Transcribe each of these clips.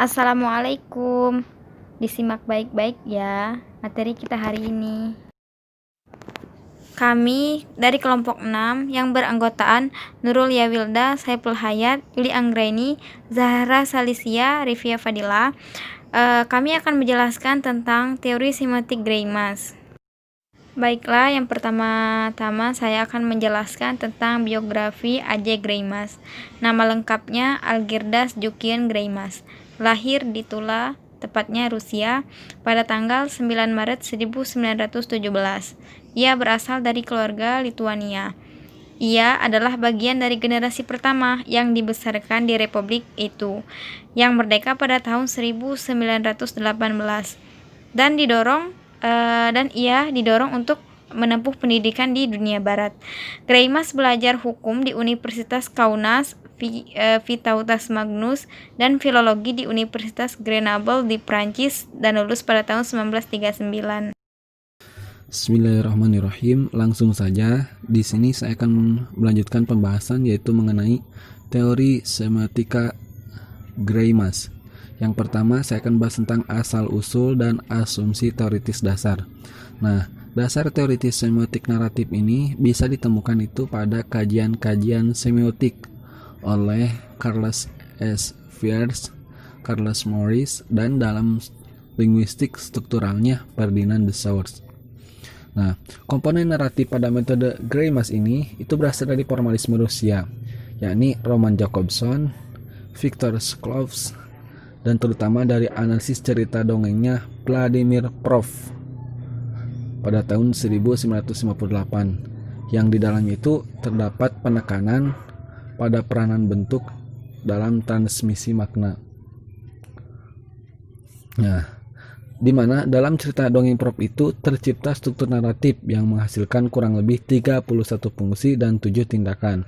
Assalamualaikum. Disimak baik-baik ya materi kita hari ini. Kami dari kelompok 6 yang beranggotaan Nurul Yawilda, Saiful Hayat, Yuli Anggraini, Zahra Salisia, Rifia Fadila. Kami akan menjelaskan tentang teori semiotik Greimas. Baiklah, yang pertama-tama saya akan menjelaskan tentang biografi A.J. Greimas. Nama lengkapnya Algirdas Jukian Greimas. Lahir di Tula, tepatnya Rusia, pada tanggal 9 Maret 1917. Ia berasal dari keluarga Lituania. Ia adalah bagian dari generasi pertama yang dibesarkan di Republik itu, yang merdeka pada tahun 1918, dan ia didorong untuk menempuh pendidikan di dunia barat. Greimas belajar hukum di Universitas Kaunas, Vytautas Magnus, dan filologi di Universitas Grenoble di Prancis, dan lulus pada tahun 1939. Bismillahirrahmanirrahim. Langsung saja, di sini saya akan melanjutkan pembahasan yaitu mengenai teori semiotika Greimas. Yang pertama, saya akan bahas tentang asal-usul dan asumsi teoritis dasar. Nah, dasar teoritis semiotik naratif ini bisa ditemukan itu pada kajian-kajian semiotik oleh Charles S. Peirce, Carlos Morris, dan dalam linguistik strukturalnya Ferdinand de Saussure. Nah, komponen naratif pada metode Greimas ini itu berasal dari formalisme Rusia, yakni Roman Jakobson, Viktor Shklovs, dan terutama dari analisis cerita dongengnya Vladimir Prof pada tahun 1958, yang di dalamnya itu terdapat penekanan pada peranan bentuk dalam transmisi makna. Nah, di mana dalam cerita dongeng Prof itu tercipta struktur naratif yang menghasilkan kurang lebih 31 fungsi dan 7 tindakan.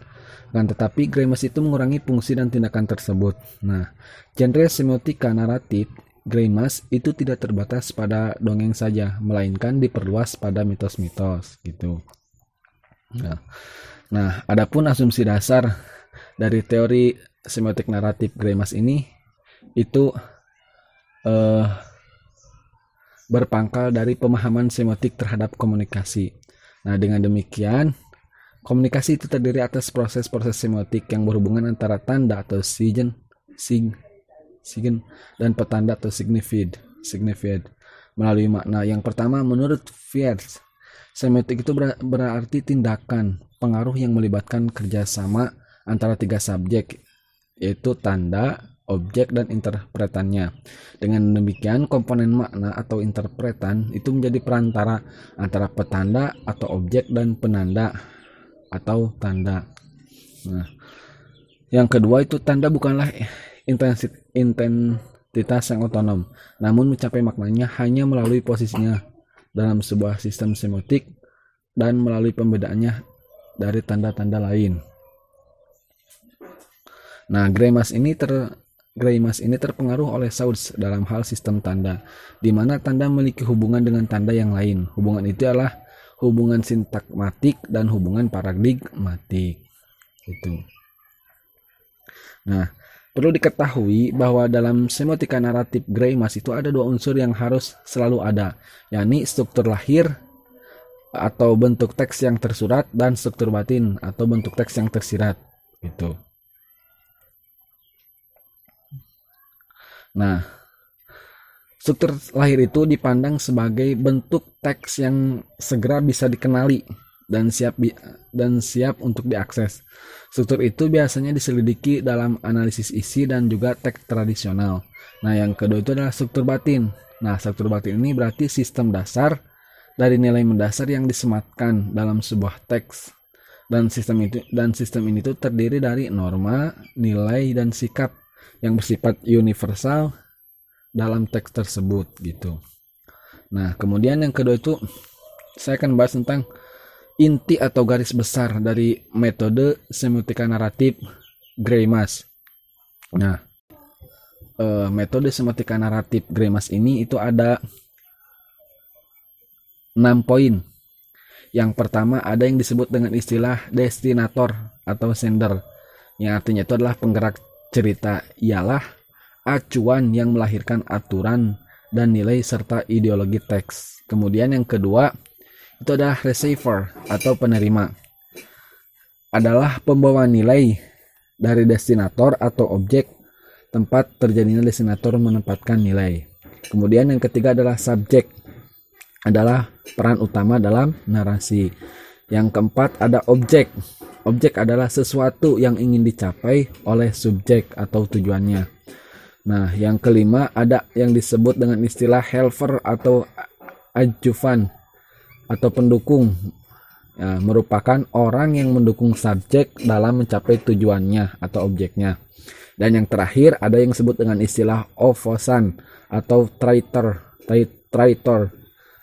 Tetapi Greimas itu mengurangi fungsi dan tindakan tersebut. Nah, genre semiotika naratif Greimas itu tidak terbatas pada dongeng saja, melainkan diperluas pada mitos-mitos gitu. Nah, adapun asumsi dasar dari teori semiotik naratif Greimas ini itu berpangkal dari pemahaman semiotik terhadap komunikasi. Nah, dengan demikian, komunikasi itu terdiri atas proses-proses semiotik yang berhubungan antara tanda atau sigen dan petanda atau signified melalui makna. Yang pertama, menurut Peirce, semiotik itu berarti tindakan, pengaruh yang melibatkan kerjasama antara 3 subjek, yaitu tanda, objek, dan interpretannya. Dengan demikian, komponen makna atau interpretan itu menjadi perantara antara petanda atau objek dan penanda atau tanda. Nah, yang kedua itu tanda bukanlah identitas yang otonom, namun mencapai maknanya hanya melalui posisinya dalam sebuah sistem semiotik dan melalui pembedaannya dari tanda-tanda lain. Nah, Greimas ini terpengaruh oleh Saussure dalam hal sistem tanda, di mana tanda memiliki hubungan dengan tanda yang lain. Hubungan itu adalah hubungan sintakmatik dan hubungan paradigmatik. Gitu. Nah, perlu diketahui bahwa dalam semiotika naratif Greimas itu ada 2 unsur yang harus selalu ada, yakni struktur lahir atau bentuk teks yang tersurat dan struktur batin atau bentuk teks yang tersirat. Gitu. Nah, struktur lahir itu dipandang sebagai bentuk teks yang segera bisa dikenali dan siap untuk diakses. Struktur itu biasanya diselidiki dalam analisis isi dan juga teks tradisional. Nah, yang kedua itu adalah struktur batin. Nah, struktur batin ini berarti sistem dasar dari nilai mendasar yang disematkan dalam sebuah teks. Dan sistem ini tuh terdiri dari norma, nilai, dan sikap yang bersifat universal dalam teks tersebut gitu. Nah, kemudian yang kedua itu saya akan bahas tentang inti atau garis besar dari metode semiotika naratif Greimas. Nah, metode semiotika naratif Greimas ini itu ada 6 poin. Yang pertama ada yang disebut dengan istilah destinator atau sender, yang artinya itu adalah penggerak cerita ialah acuan yang melahirkan aturan dan nilai serta ideologi teks. Kemudian yang kedua itu adalah receiver atau penerima. Adalah pembawa nilai dari destinator atau objek tempat terjadinya destinator menempatkan nilai. Kemudian yang ketiga adalah subjek, adalah peran utama dalam narasi. Yang keempat ada objek. Objek adalah sesuatu yang ingin dicapai oleh subjek atau tujuannya. Nah, yang kelima ada yang disebut dengan istilah helper atau adjuvan atau pendukung. Ya, merupakan orang yang mendukung subjek dalam mencapai tujuannya atau objeknya. Dan yang terakhir ada yang disebut dengan istilah opposan atau traitor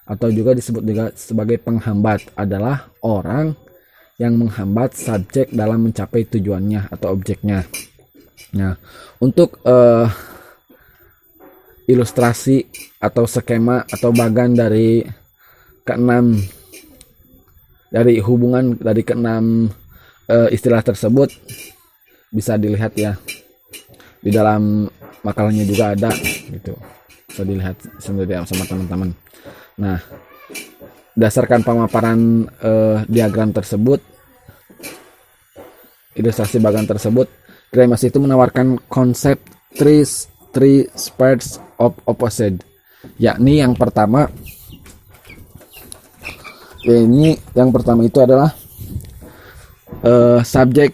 atau juga disebut juga sebagai penghambat, adalah orang yang menghambat subjek dalam mencapai tujuannya atau objeknya. Nah, untuk ilustrasi atau skema atau bagan dari keenam dari hubungan dari keenam istilah tersebut bisa dilihat ya di dalam makalahnya juga ada gitu, bisa dilihat sendiri sama teman-teman. Nah, berdasarkan pemaparan diagram tersebut, ilustrasi bagan tersebut, Greimas itu menawarkan konsep three spheres of opposite, yakni yang pertama itu adalah subjek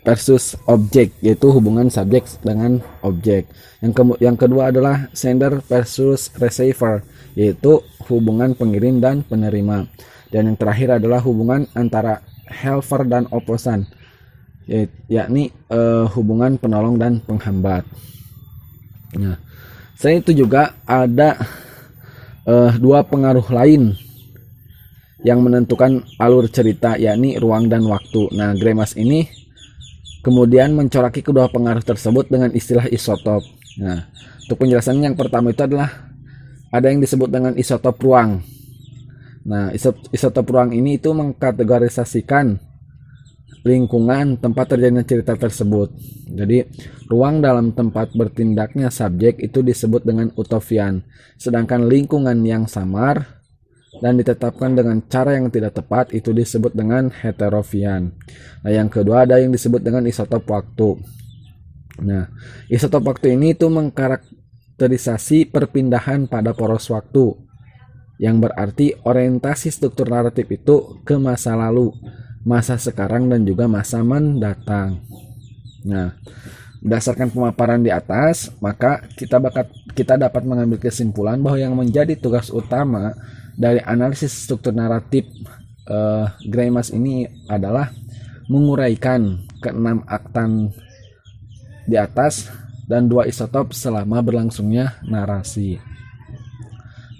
versus objek, yaitu hubungan subjek dengan objek. Yang kedua adalah sender versus receiver, yaitu hubungan pengirim dan penerima. Dan yang terakhir adalah hubungan antara helper dan opposan, yakni hubungan penolong dan penghambat. Nah, selain itu juga ada dua pengaruh lain yang menentukan alur cerita, yakni ruang dan waktu. Nah, Greimas ini kemudian mencoraki kedua pengaruh tersebut dengan istilah isotop. Nah, untuk penjelasan yang pertama itu adalah ada yang disebut dengan isotop ruang. Nah, isotop ruang ini itu mengkategorisasikan lingkungan tempat terjadinya cerita tersebut. Jadi, ruang dalam tempat bertindaknya subjek itu disebut dengan utopian, sedangkan lingkungan yang samar dan ditetapkan dengan cara yang tidak tepat itu disebut dengan heteropian. Nah, yang kedua ada yang disebut dengan isotop waktu. Nah, isotop waktu ini itu mengkarakterisasi perpindahan pada poros waktu, yang berarti orientasi struktur naratif itu ke masa lalu, masa sekarang, dan juga masa mendatang. Nah, berdasarkan pemaparan di atas, maka kita dapat mengambil kesimpulan bahwa yang menjadi tugas utama dari analisis struktur naratif Greimas ini adalah menguraikan keenam aktan di atas dan dua isotop selama berlangsungnya narasi.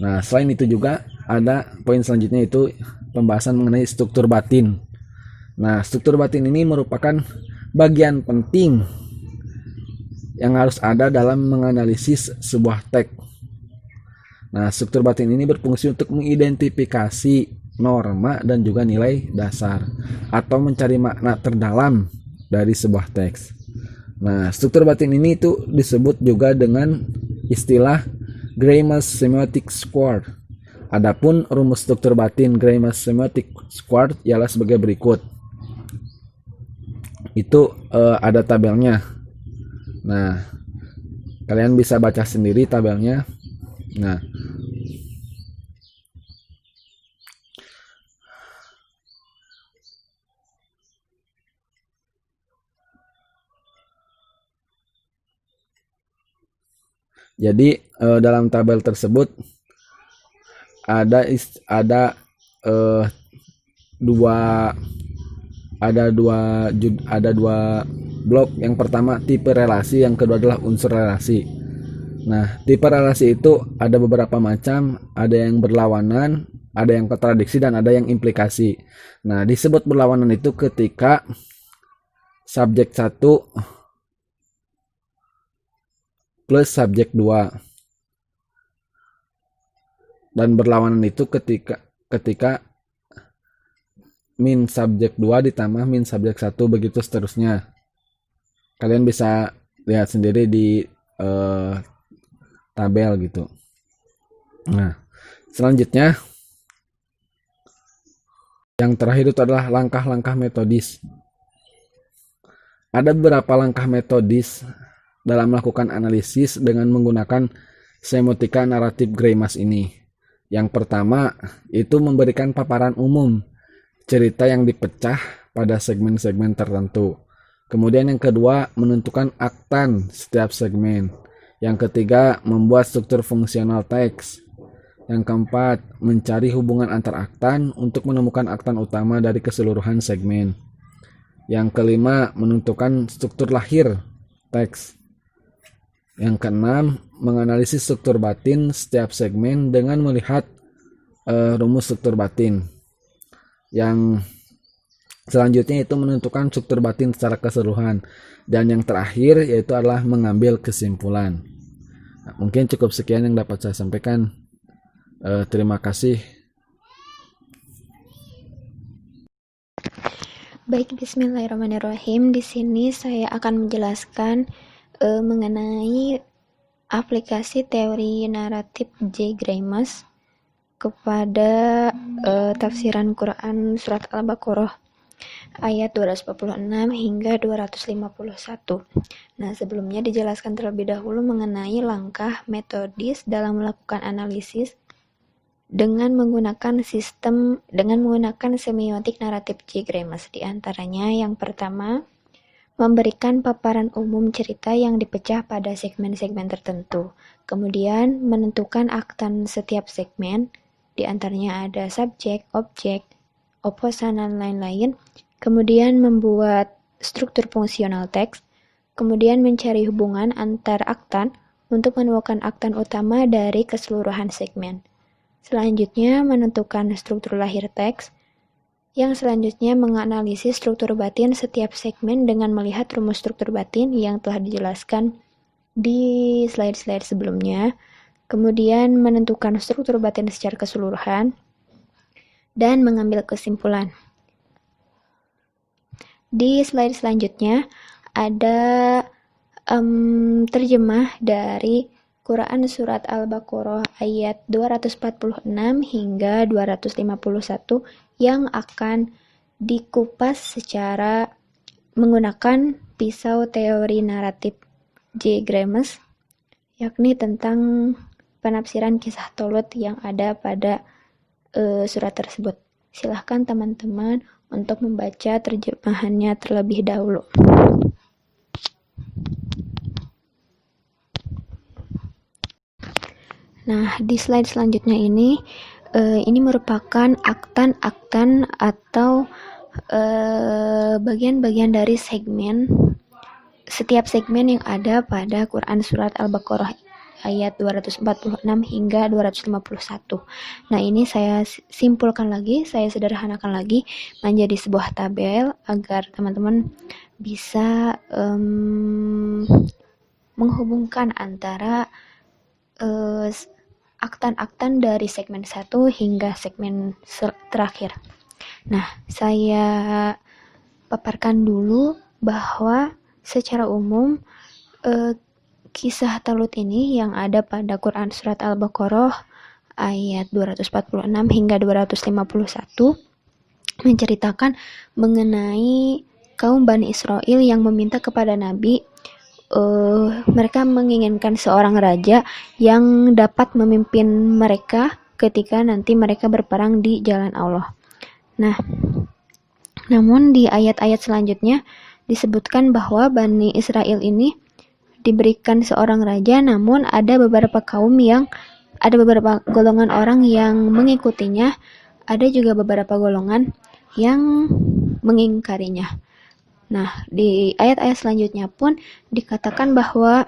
Nah, selain itu juga ada poin selanjutnya, itu pembahasan mengenai struktur batin. Nah, struktur batin ini merupakan bagian penting yang harus ada dalam menganalisis sebuah teks. Nah, struktur batin ini berfungsi untuk mengidentifikasi norma dan juga nilai dasar atau mencari makna terdalam dari sebuah teks. Nah, struktur batin ini itu disebut juga dengan istilah Greimas Semiotic Square. Adapun rumus struktur batin Greimas Semiotic Square ialah sebagai berikut. Itu ada tabelnya. Nah, kalian bisa baca sendiri tabelnya. Nah, jadi dalam tabel tersebut ada dua blok. Yang pertama tipe relasi, yang kedua adalah unsur relasi. Nah, tipe relasi itu ada beberapa macam, ada yang berlawanan, ada yang kontradiksi, dan ada yang implikasi. Nah, disebut berlawanan itu ketika subjek 1 plus subjek 2. Dan berlawanan itu ketika min subjek 2 ditambah min subjek 1, begitu seterusnya. Kalian bisa lihat sendiri di tabel gitu. Nah, selanjutnya yang terakhir itu adalah langkah-langkah metodis. Ada beberapa langkah metodis dalam melakukan analisis dengan menggunakan semiotika naratif Greimas ini. Yang pertama itu memberikan paparan umum cerita yang dipecah pada segmen-segmen tertentu. Kemudian yang kedua menentukan aktan setiap segmen. Yang ketiga membuat struktur fungsional teks. Yang keempat mencari hubungan antar aktan untuk menemukan aktan utama dari keseluruhan segmen. Yang kelima menentukan struktur lahir teks. Yang keenam menganalisis struktur batin setiap segmen dengan melihat rumus struktur batin. Yang selanjutnya itu menentukan struktur batin secara keseluruhan. Dan yang terakhir yaitu adalah mengambil kesimpulan. Nah, mungkin cukup sekian yang dapat saya sampaikan. Terima kasih. Baik, bismillahirrahmanirrahim. Di sini saya akan menjelaskan mengenai aplikasi teori naratif J. Greimas kepada tafsiran Quran surat Al-Baqarah ayat 246 hingga 251. Nah, sebelumnya dijelaskan terlebih dahulu mengenai langkah metodis dalam melakukan analisis dengan menggunakan semiotik naratif J. Greimas. Di antaranya yang pertama, memberikan paparan umum cerita yang dipecah pada segmen-segmen tertentu. Kemudian menentukan aktan setiap segmen, di antaranya ada subjek, objek, oposan, dan lain-lain. Kemudian membuat struktur fungsional teks. Kemudian mencari hubungan antar aktan untuk menemukan aktan utama dari keseluruhan segmen. Selanjutnya menentukan struktur lahir teks. Yang selanjutnya menganalisis struktur batin setiap segmen dengan melihat rumus struktur batin yang telah dijelaskan di slide-slide sebelumnya. Kemudian menentukan struktur batin secara keseluruhan dan mengambil kesimpulan. Di slide selanjutnya ada terjemah dari Quran surat Al-Baqarah ayat 246 hingga 251 yang akan dikupas secara menggunakan pisau teori naratif J. Greimas, yakni tentang penafsiran kisah Tolut yang ada pada surat tersebut. Silahkan teman-teman untuk membaca terjemahannya terlebih dahulu. Nah, di slide selanjutnya ini merupakan aktan-aktan atau bagian-bagian dari segmen, setiap segmen yang ada pada Quran surat Al-Baqarah ayat 246 hingga 251. Nah, ini saya simpulkan lagi, saya sederhanakan lagi menjadi sebuah tabel agar teman-teman bisa menghubungkan antara aktan-aktan dari segmen 1 hingga segmen terakhir. Nah, saya paparkan dulu bahwa secara umum kisah Talut ini yang ada pada Quran surat Al-Baqarah ayat 246 hingga 251 menceritakan mengenai kaum Bani Israel yang meminta kepada Nabi, mereka menginginkan seorang raja yang dapat memimpin mereka ketika nanti mereka berperang di jalan Allah. Nah, namun di ayat-ayat selanjutnya disebutkan bahwa Bani Israel ini diberikan seorang raja, namun ada beberapa golongan orang yang mengikutinya, ada juga beberapa golongan yang mengingkarinya. Nah, di ayat-ayat selanjutnya pun dikatakan bahwa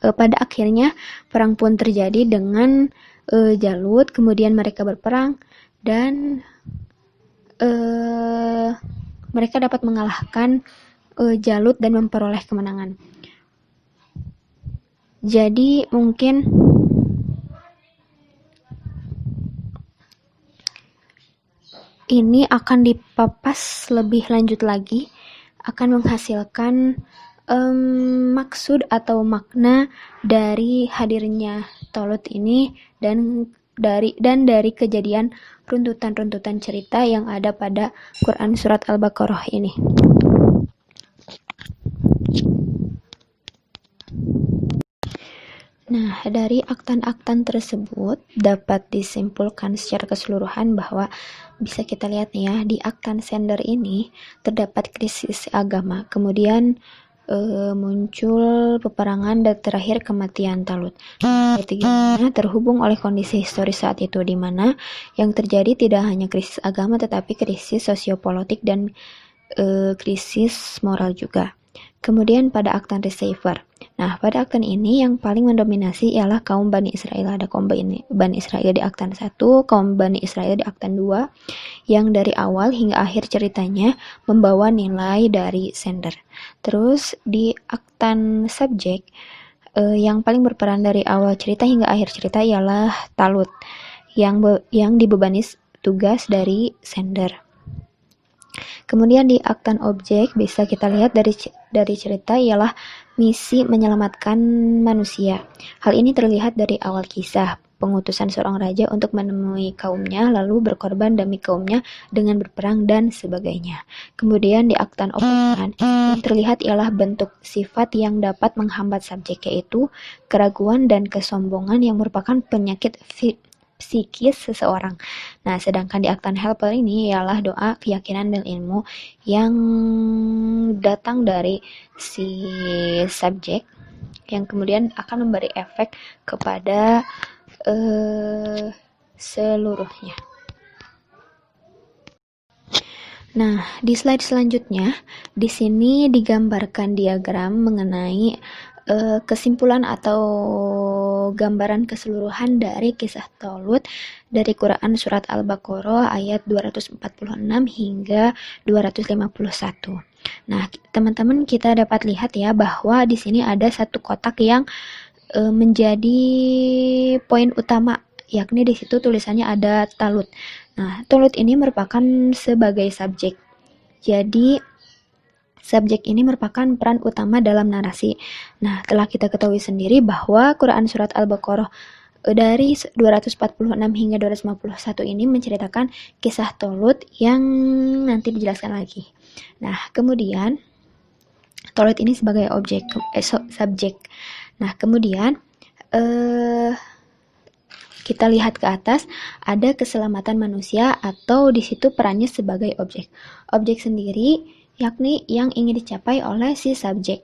pada akhirnya perang pun terjadi dengan Jalut, kemudian mereka berperang dan mereka dapat mengalahkan Jalut dan memperoleh kemenangan. Jadi mungkin ini akan dipapas lebih lanjut lagi, akan menghasilkan maksud atau makna dari hadirnya Tolut ini dan dari kejadian runtutan-runtutan cerita yang ada pada Quran Surat Al-Baqarah ini. Nah, dari aktan-aktan tersebut dapat disimpulkan secara keseluruhan bahwa bisa kita lihat nih ya, di aktan sender ini terdapat krisis agama, kemudian muncul peperangan dan terakhir kematian Talut. Ketiganya terhubung oleh kondisi historis saat itu, di mana yang terjadi tidak hanya krisis agama tetapi krisis sosiopolitik dan krisis moral juga. Kemudian pada aktan receiver. Nah, pada aktan ini yang paling mendominasi ialah kaum Bani Israel. Ada kaum Bani Israel di aktan 1, kaum Bani Israel di aktan 2, yang dari awal hingga akhir ceritanya membawa nilai dari sender. Terus di aktan subjek, yang paling berperan dari awal cerita hingga akhir cerita ialah Talut, yang dibebani tugas dari sender. Kemudian di aktan objek bisa kita lihat dari cerita ialah misi menyelamatkan manusia. Hal ini terlihat dari awal kisah pengutusan seorang raja untuk menemui kaumnya lalu berkorban demi kaumnya dengan berperang dan sebagainya. Kemudian di aktan operan yang terlihat ialah bentuk sifat yang dapat menghambat subjek, yaitu keraguan dan kesombongan yang merupakan penyakit psikis seseorang. Nah, sedangkan di aktan helper ini ialah doa, keyakinan, dan ilmu yang datang dari si subjek yang kemudian akan memberi efek kepada seluruhnya. Nah, di slide selanjutnya, di sini digambarkan diagram mengenai kesimpulan atau gambaran keseluruhan dari kisah Tolut dari Quran Surat Al-Baqarah ayat 246 hingga 251. Nah, teman-teman, kita dapat lihat ya bahwa di sini ada satu kotak yang menjadi poin utama, yakni di situ tulisannya ada Talut. Nah, Tolut ini merupakan sebagai subjek. Jadi subjek ini merupakan peran utama dalam narasi. Nah, telah kita ketahui sendiri bahwa Quran Surat Al-Baqarah dari 246 hingga 251 ini menceritakan kisah Tolut yang nanti dijelaskan lagi. Nah, kemudian Tolut ini sebagai subjek. Nah, kemudian kita lihat ke atas, ada keselamatan manusia atau di situ perannya sebagai objek. Objek sendiri yakni yang ingin dicapai oleh si subjek.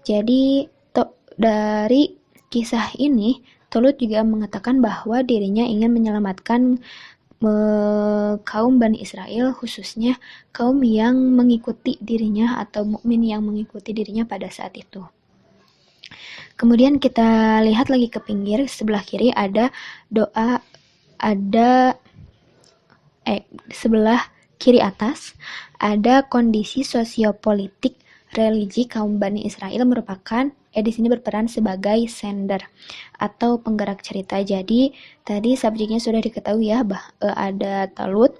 Jadi dari kisah ini Tolut juga mengatakan bahwa dirinya ingin menyelamatkan kaum Bani Israel, khususnya kaum yang mengikuti dirinya atau mukmin yang mengikuti dirinya pada saat itu. Kemudian kita lihat lagi ke pinggir sebelah kiri ada doa, sebelah kiri atas ada kondisi sosiopolitik religi kaum Bani Israel merupakan di sini berperan sebagai sender atau penggerak cerita. Jadi tadi subjeknya sudah diketahui ya, ada Talut,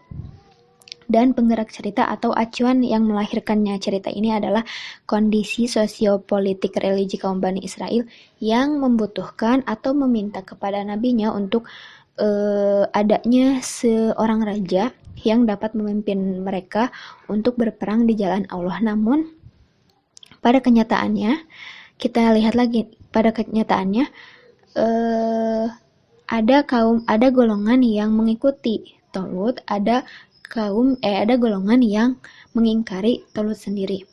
dan penggerak cerita atau acuan yang melahirkannya cerita ini adalah kondisi sosiopolitik religi kaum Bani Israel yang membutuhkan atau meminta kepada nabinya untuk adanya seorang raja yang dapat memimpin mereka untuk berperang di jalan Allah. Namun pada kenyataannya, kita lihat lagi pada kenyataannya ada golongan yang mengikuti Tolut, ada golongan yang mengingkari Tolut sendiri.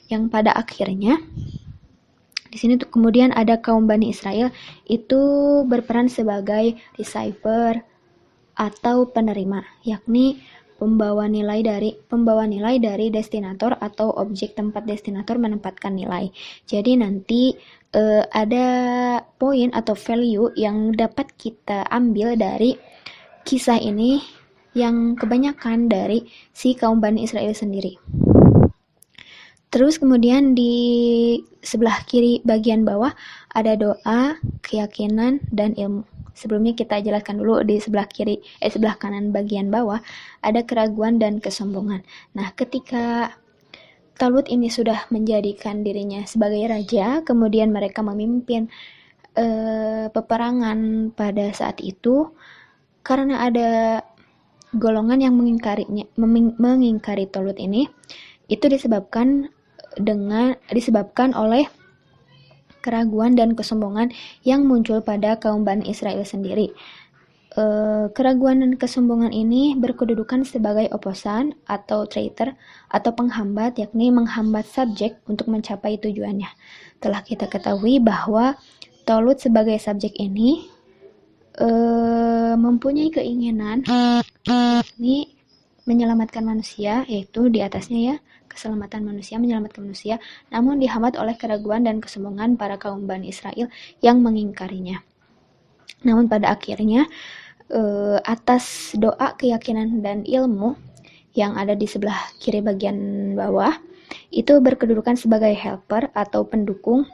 Yang pada akhirnya di sini tuh kemudian ada kaum Bani Israel itu berperan sebagai receiver atau penerima, yakni pembawa nilai dari destinator atau objek tempat destinator menempatkan nilai. Jadi nanti ada poin atau value yang dapat kita ambil dari kisah ini yang kebanyakan dari si kaum Bani Israel sendiri. Terus kemudian di sebelah kiri bagian bawah ada doa, keyakinan, dan ilmu. Sebelumnya kita jelaskan dulu di sebelah kanan bagian bawah ada keraguan dan kesombongan. Nah, ketika Talut ini sudah menjadikan dirinya sebagai raja, kemudian mereka memimpin peperangan pada saat itu, karena ada golongan yang mengingkari Talut ini, itu disebabkan oleh keraguan dan kesombongan yang muncul pada kaum Bani Israel sendiri. Keraguan dan kesombongan ini berkedudukan sebagai oposan atau traitor atau penghambat, yakni menghambat subjek untuk mencapai tujuannya. Telah kita ketahui bahwa Talut sebagai subjek ini mempunyai keinginan yakni menyelamatkan manusia, yaitu di atasnya ya, keselamatan manusia, menyelamatkan manusia, namun dihambat oleh keraguan dan kesombongan para kaum Bani Israel yang mengingkarinya. Namun pada akhirnya atas doa, keyakinan, dan ilmu yang ada di sebelah kiri bagian bawah, itu berkedudukan sebagai helper atau pendukung,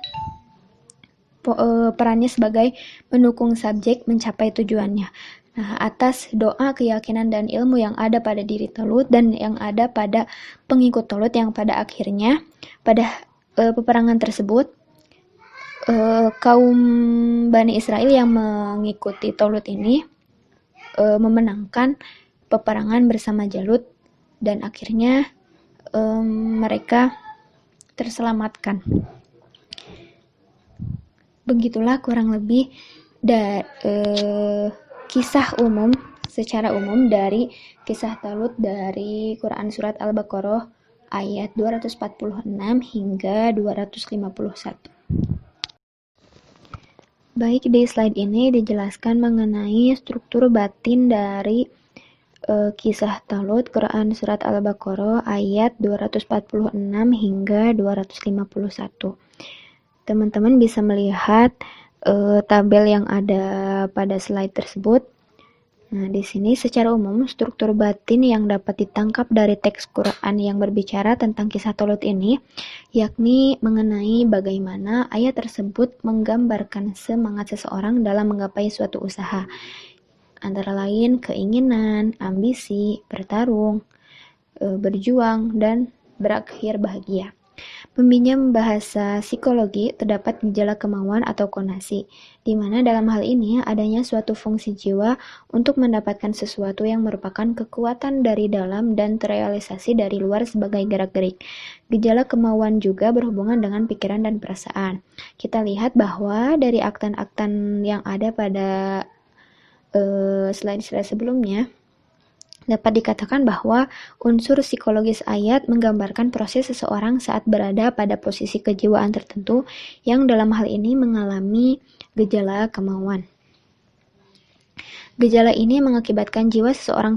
perannya sebagai pendukung subjek mencapai tujuannya. Nah, atas doa, keyakinan, dan ilmu yang ada pada diri Talut dan yang ada pada pengikut Talut, yang pada akhirnya pada peperangan tersebut kaum Bani Israel yang mengikuti Talut ini memenangkan peperangan bersama Jalut, dan akhirnya mereka terselamatkan. Begitulah kurang lebih kisah umum secara umum dari kisah Talut dari Quran Surat Al-Baqarah ayat 246 hingga 251. Baik, di slide ini dijelaskan mengenai struktur batin dari kisah Talut Quran Surat Al-Baqarah ayat 246 hingga 251. Teman-teman bisa melihat tabel yang ada pada slide tersebut. Nah, di sini secara umum struktur batin yang dapat ditangkap dari teks Quran yang berbicara tentang kisah Talut ini, yakni mengenai bagaimana ayat tersebut menggambarkan semangat seseorang dalam menggapai suatu usaha, antara lain keinginan, ambisi, bertarung, berjuang, dan berakhir bahagia. Meminjam bahasa psikologi, terdapat gejala kemauan atau konasi, di mana dalam hal ini adanya suatu fungsi jiwa untuk mendapatkan sesuatu yang merupakan kekuatan dari dalam dan terrealisasi dari luar sebagai gerak-gerik. Gejala kemauan juga berhubungan dengan pikiran dan perasaan. Kita lihat bahwa dari aktan-aktan yang ada pada slide-slide sebelumnya, dapat dikatakan bahwa unsur psikologis ayat menggambarkan proses seseorang saat berada pada posisi kejiwaan tertentu yang dalam hal ini mengalami gejala kemauan. Gejala ini mengakibatkan jiwa seseorang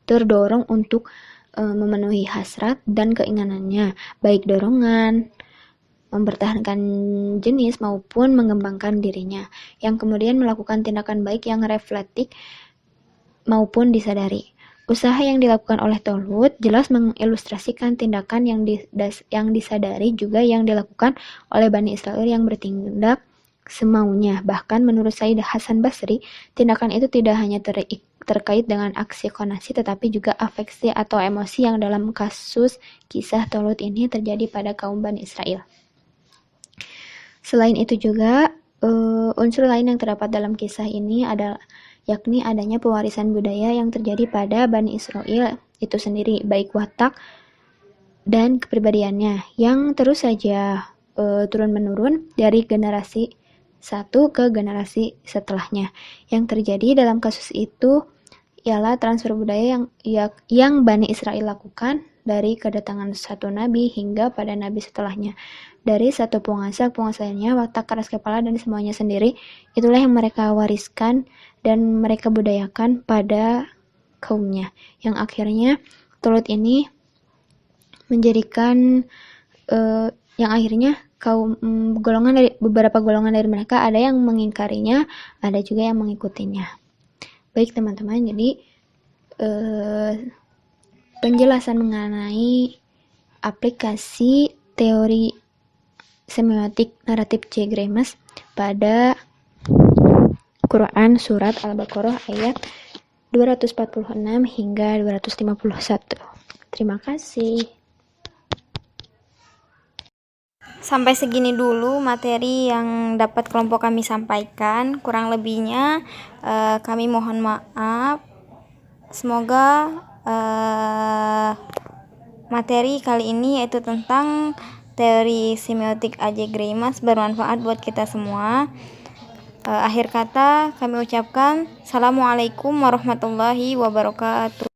terdorong untuk memenuhi hasrat dan keinginannya, baik dorongan, mempertahankan jenis maupun mengembangkan dirinya, yang kemudian melakukan tindakan baik yang reflektif maupun disadari. Usaha yang dilakukan oleh Talut jelas mengilustrasikan tindakan yang disadari juga yang dilakukan oleh Bani Israel yang bertindak semaunya. Bahkan menurut Said Hasan Basri, tindakan itu tidak hanya terkait dengan aksi konasi, tetapi juga afeksi atau emosi yang dalam kasus kisah Talut ini terjadi pada kaum Bani Israel. Selain itu juga, unsur lain yang terdapat dalam kisah ini adalah yakni adanya pewarisan budaya yang terjadi pada Bani Israel itu sendiri, baik watak dan kepribadiannya, yang terus saja turun-menurun dari generasi satu ke generasi setelahnya. Yang terjadi dalam kasus itu ialah transfer budaya yang Bani Israel lakukan dari kedatangan satu nabi hingga pada nabi setelahnya. Dari satu penguasanya, watak keras kepala dan semuanya sendiri, itulah yang mereka wariskan dan mereka budayakan pada kaumnya, yang akhirnya Talut ini menjadikan yang akhirnya beberapa golongan dari mereka ada yang mengingkarinya, ada juga yang mengikutinya. Baik teman-teman, jadi penjelasan mengenai aplikasi teori semiotik naratif C. Greimas pada Quran Surat Al-Baqarah ayat 246 hingga 251. Terima kasih. Sampai segini dulu materi yang dapat kelompok kami sampaikan. Kurang lebihnya kami mohon maaf. Semoga materi kali ini yaitu tentang teori semiotik A.J. Greimas bermanfaat buat kita semua. Akhir kata kami ucapkan Assalamualaikum warahmatullahi wabarakatuh.